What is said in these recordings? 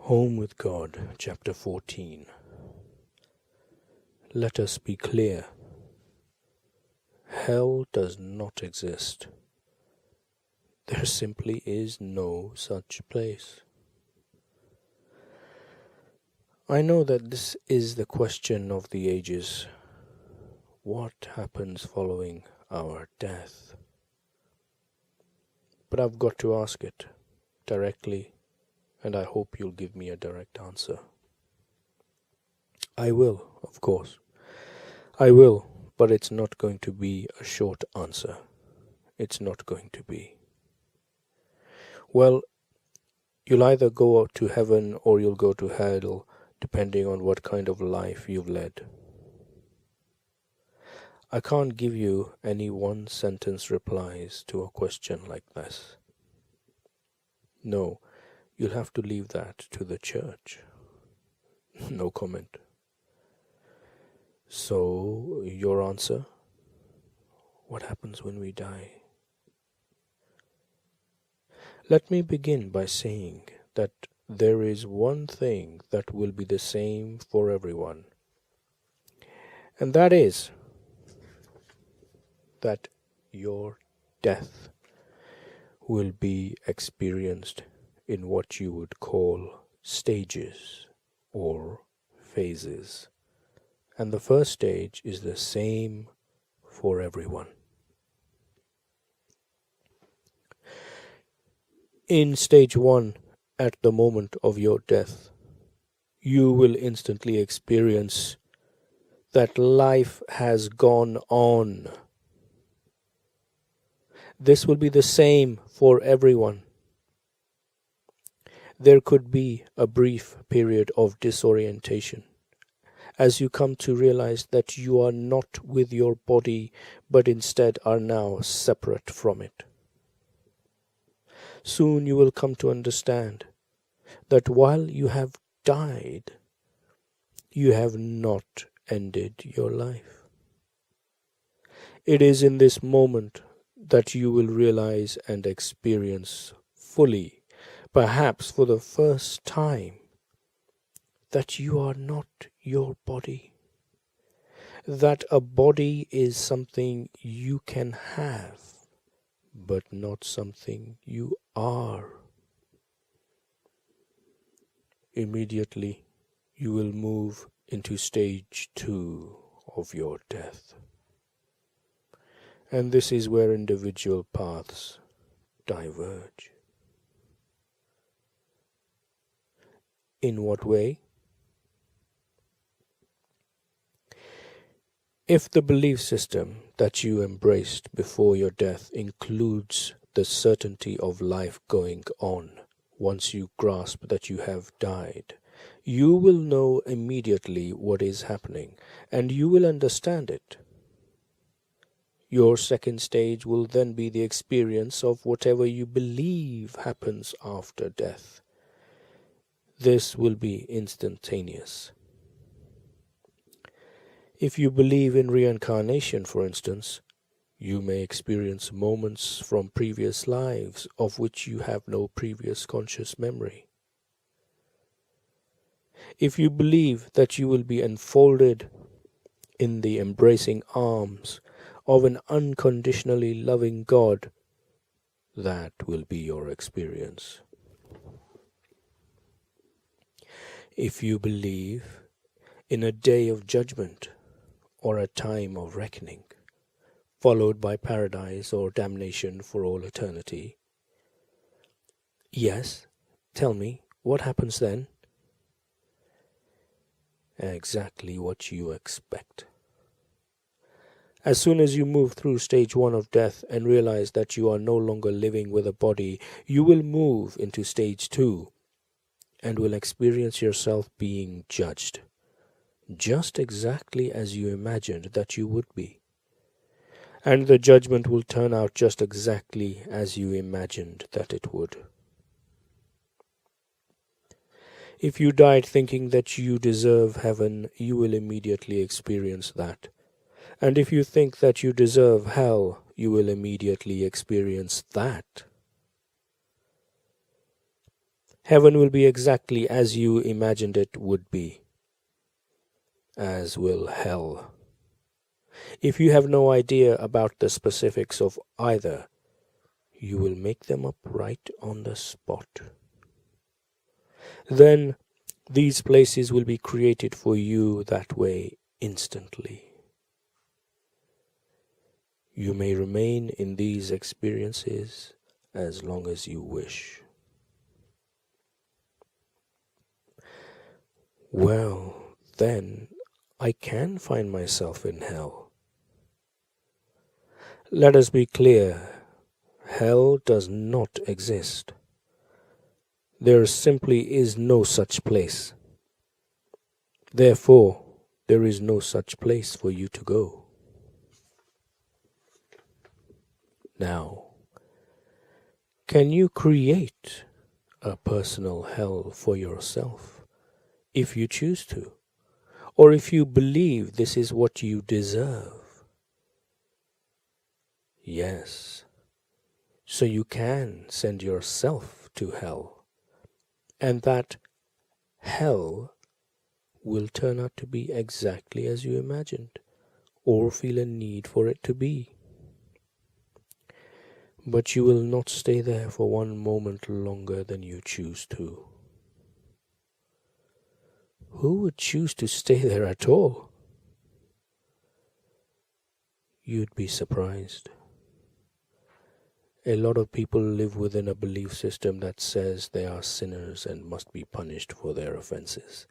Home with God, Chapter 14. Let us be clear. Hell does not exist. There simply is no such place. I know that this is the question of the ages. What happens following our death? But I've got to ask it directly, and I hope you'll give me a direct answer. I will, of course. I will, but it's not going to be a short answer. It's not going to be. Well, you'll either go to heaven or you'll go to hell, depending on what kind of life you've led. I can't give you any one-sentence replies to a question like this. No, you'll have to leave that to the church. No comment. So, your answer? What happens when we die? Let me begin by saying that there is one thing that will be the same for everyone. And that is that your death will be experienced in what you would call stages or phases. And the first stage is the same for everyone. In stage 1, at the moment of your death, you will instantly experience that life has gone on. This will be the same for everyone. There could be a brief period of disorientation as you come to realize that you are not with your body, but instead are now separate from it. Soon you will come to understand that while you have died, you have not ended your life. It is in this moment that you will realize and experience fully, perhaps for the first time, that you are not your body, that a body is something you can have, but not something you are. Immediately, you will move into stage 2 of your death. And this is where individual paths diverge. In what way? If the belief system that you embraced before your death includes the certainty of life going on, once you grasp that you have died, you will know immediately what is happening, and you will understand it. Your second stage will then be the experience of whatever you believe happens after death. This will be instantaneous. If you believe in reincarnation, for instance, you may experience moments from previous lives of which you have no previous conscious memory. If you believe that you will be enfolded in the embracing arms of an unconditionally loving God, that will be your experience. If you believe in a day of judgment or a time of reckoning, followed by paradise or damnation for all eternity, yes, tell me, what happens then? Exactly what you expect. As soon as you move through stage 1 of death and realize that you are no longer living with a body, you will move into stage 2 and will experience yourself being judged, just exactly as you imagined that you would be. And the judgment will turn out just exactly as you imagined that it would. If you died thinking that you deserve heaven, you will immediately experience that. And if you think that you deserve hell, you will immediately experience that. Heaven will be exactly as you imagined it would be, as will hell. If you have no idea about the specifics of either, you will make them up right on the spot. Then these places will be created for you that way instantly. You may remain in these experiences as long as you wish. Well, then I can find myself in hell. Let us be clear, hell does not exist. There simply is no such place. Therefore, there is no such place for you to go. Now, can you create a personal hell for yourself if you choose to, or if you believe this is what you deserve? Yes, so you can send yourself to hell, and that hell will turn out to be exactly as you imagined or feel a need for it to be. But you will not stay there for one moment longer than you choose to. Who would choose to stay there at all? You'd be surprised. A lot of people live within a belief system that says they are sinners and must be punished for their offenses.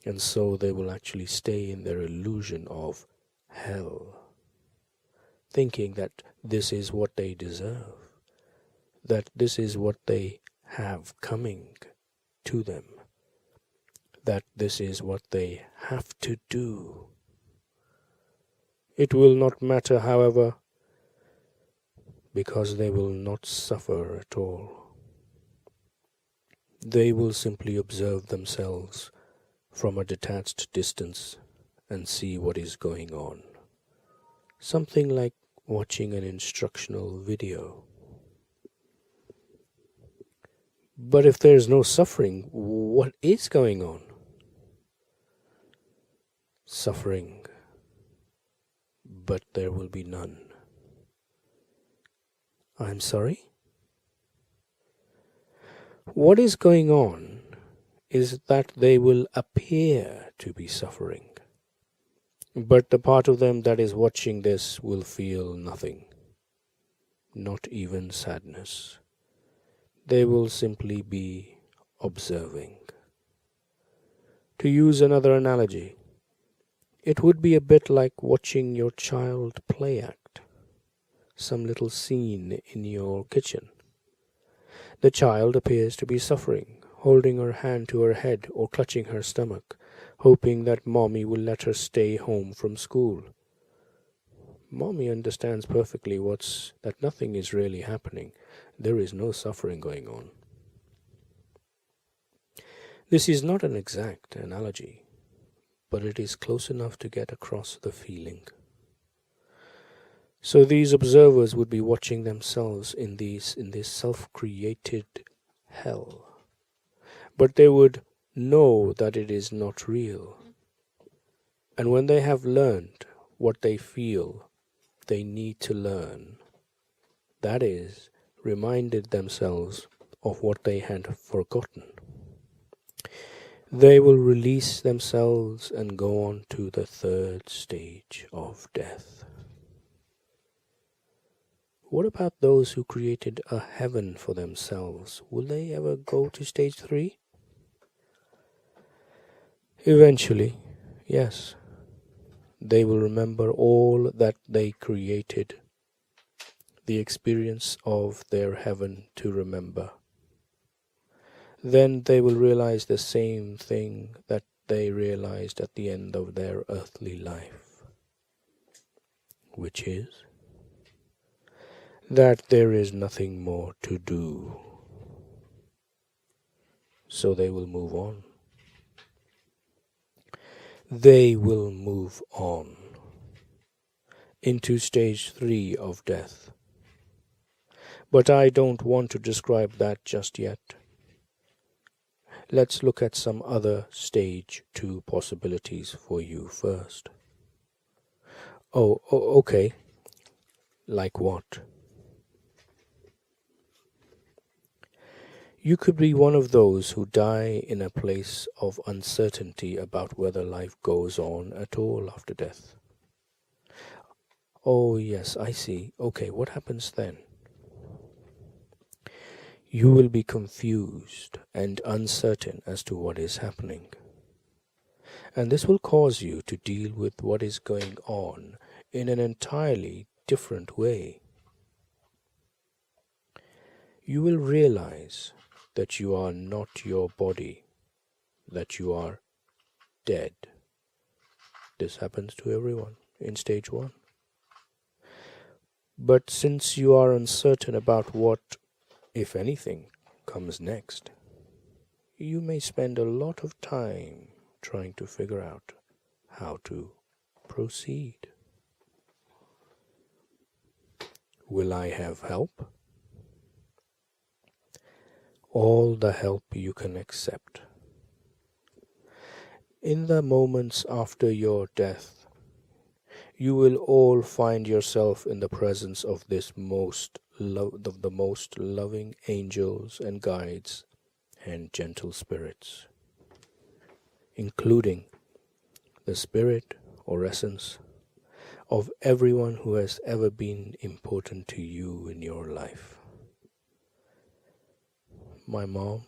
And so they will actually stay in their illusion of hell, thinking that this is what they deserve, that this is what they have coming to them, that this is what they have to do. It will not matter, however, because they will not suffer at all. They will simply observe themselves from a detached distance and see what is going on. Something like watching an instructional video. But if there is no suffering, what is going on? Suffering, but there will be none. I'm sorry? What is going on is that they will appear to be suffering, but the part of them that is watching this will feel nothing, not even sadness. They will simply be observing. To use another analogy, it would be a bit like watching your child play act some little scene in your kitchen. The child appears to be suffering, holding her hand to her head or clutching her stomach, hoping that mommy will let her stay home from school. Mommy understands perfectly that nothing is really happening. There is no suffering going on. This is not an exact analogy, but it is close enough to get across the feeling. So these observers would be watching themselves in this self-created hell. But they would know that it is not real. And when they have learned what they feel they need to learn, that is, reminded themselves of what they had forgotten, they will release themselves and go on to the third stage of death. What about those who created a heaven for themselves? Will they ever go to stage 3? Eventually, yes. They will remember all that they created, the experience of their heaven to remember. Then they will realize the same thing that they realized at the end of their earthly life, which is that there is nothing more to do. So they will move on. They will move on into stage 3 of death. But I don't want to describe that just yet. Let's look at some other stage 2 possibilities for you first. Okay. Like what? You could be one of those who die in a place of uncertainty about whether life goes on at all after death. Oh, yes, I see. Okay, what happens then? You will be confused and uncertain as to what is happening. And this will cause you to deal with what is going on in an entirely different way. You will realize that you are not your body, that you are dead. This happens to everyone in stage 1. But since you are uncertain about what, if anything, comes next, you may spend a lot of time trying to figure out how to proceed. Will I have help? All the help you can accept. In the moments after your death, you will all find yourself in the presence of the most loving angels and guides and gentle spirits, including the spirit or essence of everyone who has ever been important to you in your life. My mom,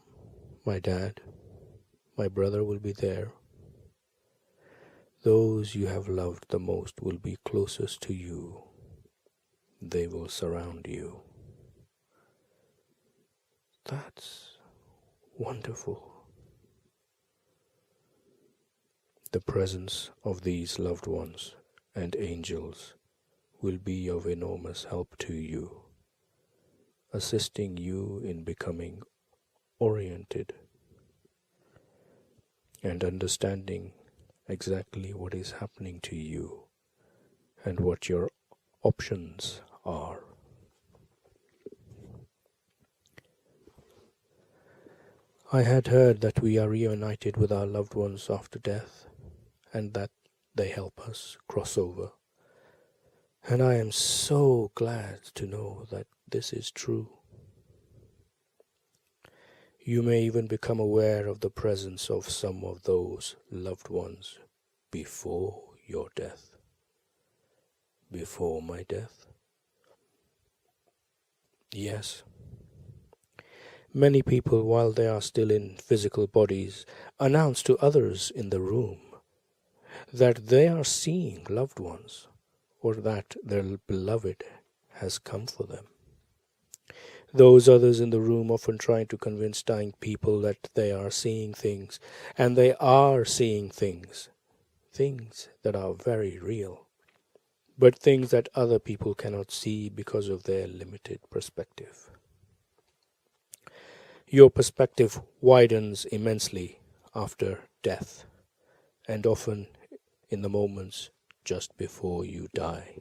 my dad, my brother will be there. Those you have loved the most will be closest to you. They will surround you. That's wonderful. The presence of these loved ones and angels will be of enormous help to you, assisting you in becoming oriented and understanding exactly what is happening to you and what your options are. I had heard that we are reunited with our loved ones after death and that they help us cross over. And I am so glad to know that this is true. You may even become aware of the presence of some of those loved ones before your death. Before my death. Yes. Many people, while they are still in physical bodies, announce to others in the room that they are seeing loved ones or that their beloved has come for them. Those others in the room often trying to convince dying people that they are seeing things, and they are seeing things that are very real, but things that other people cannot see because of their limited perspective. Your perspective widens immensely after death, and often in the moments just before you die.